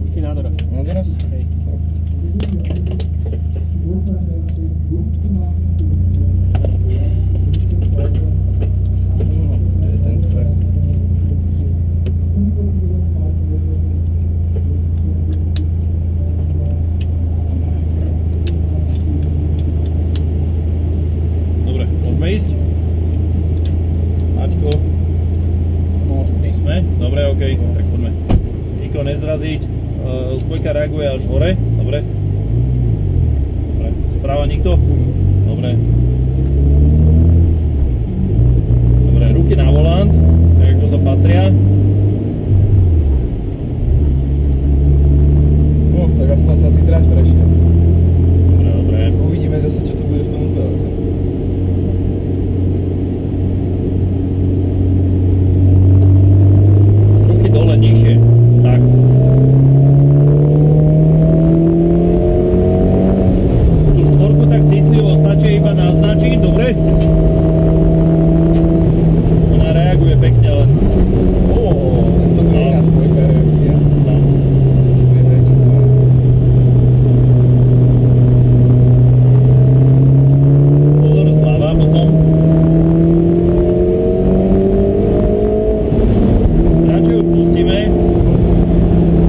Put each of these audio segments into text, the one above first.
Si na doraz. Na doraz? Hej. Dobre, môžeme ísť? Ačko? My sme? Dobre, OK, tak poďme. Nikoho nezraziť. Spojka reaguje až hore. Dobre. Dobre. Správa nikto? Dobre. Dobre, ruky na volant, tak ako sa patria. Tak aspoň sa si trať prešiel. Dobre, dobre. Uvidíme zase, čo to bude v tomto aute. Ruky dole, nižšie. Tak. Tú šporku tak citlivo stačí iba naznačiť, dobre? Ona reaguje pekne, len... Toto je iná spojka reakcia. No. Pozor, zľava potom. Radšej ju pustíme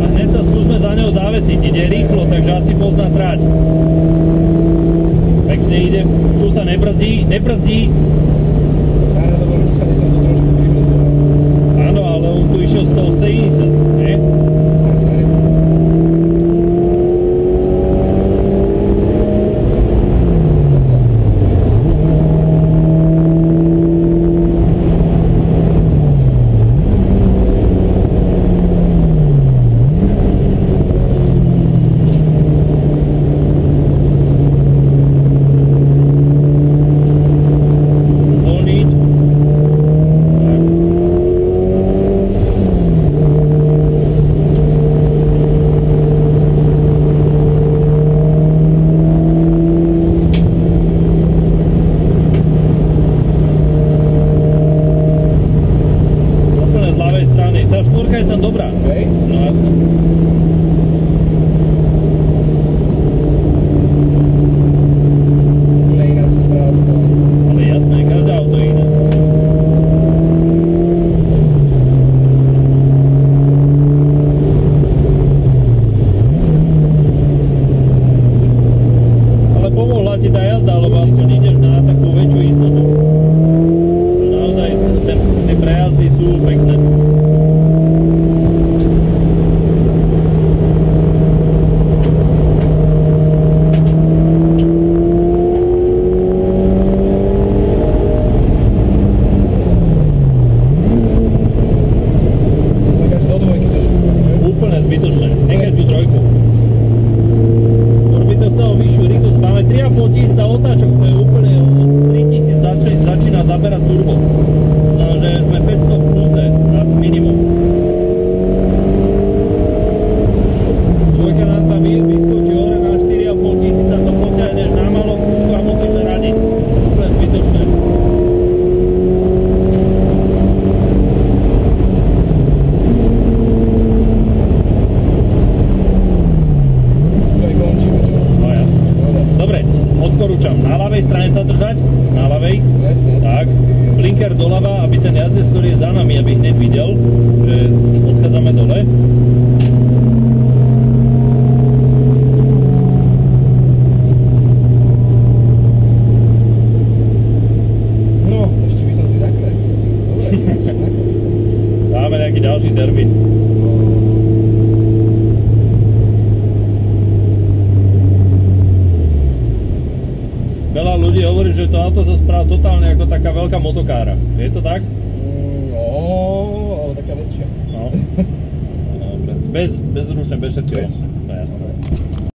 a hneď sa skúsme za ňou závesiť. Ide rýchlo, takže asi pozná trať. Pekne ide, tu sa nebrzdí, nebrzdí. Pána dovolite sa, som to trošku pribrzdil. Áno, ale on tu išiel 170, nie? Uvoľniť. Tak. Úplne z ľavej strany. Tá štvorka je tam dobrá. Hej? No jasne. Úplne iná to správa to tam. Ale jasné, každé auto je iné. Ale pomohla ti tá jazda, lebo aspoň ideš na takú väčšiu istotu. Naozaj tie prejazdy sú pekné. Tak až do dvojky to šúpa, že? Úplne zbytočné. Nechaj tú trojku. Skôr by to chcelo vyššiu rýchlosť. Máme 3,5 tisíca otáčok, to je úplne od 3000 začína zaberať turbo. Znamená, že sme 500 v pluse na minimum. Dvojka nám tam vyskočí hore na 4,5 tisíca, to poťahneš na malom kúsku a musíš radiť. Úplne zbytočné. Aj končíme, čo? No jasne. Dobre, odporúčam na ľavej strane sa držať, na ľavej. Presne. Tak, blinker doľava, aby ten jazdec, ktorý je za nami, aby hneď videl, že odchádzame dole. No, ešte by som si zakryl. Dobre, som nakryl. Dáme nejaký ďalší termín. Veľa ľudí hovorí, že to auto sa správa totálne ako taká veľká motokára. Je to tak? No, ale taká väčšia. No. Dobre. Bez rušne, bez všetkého. Bez.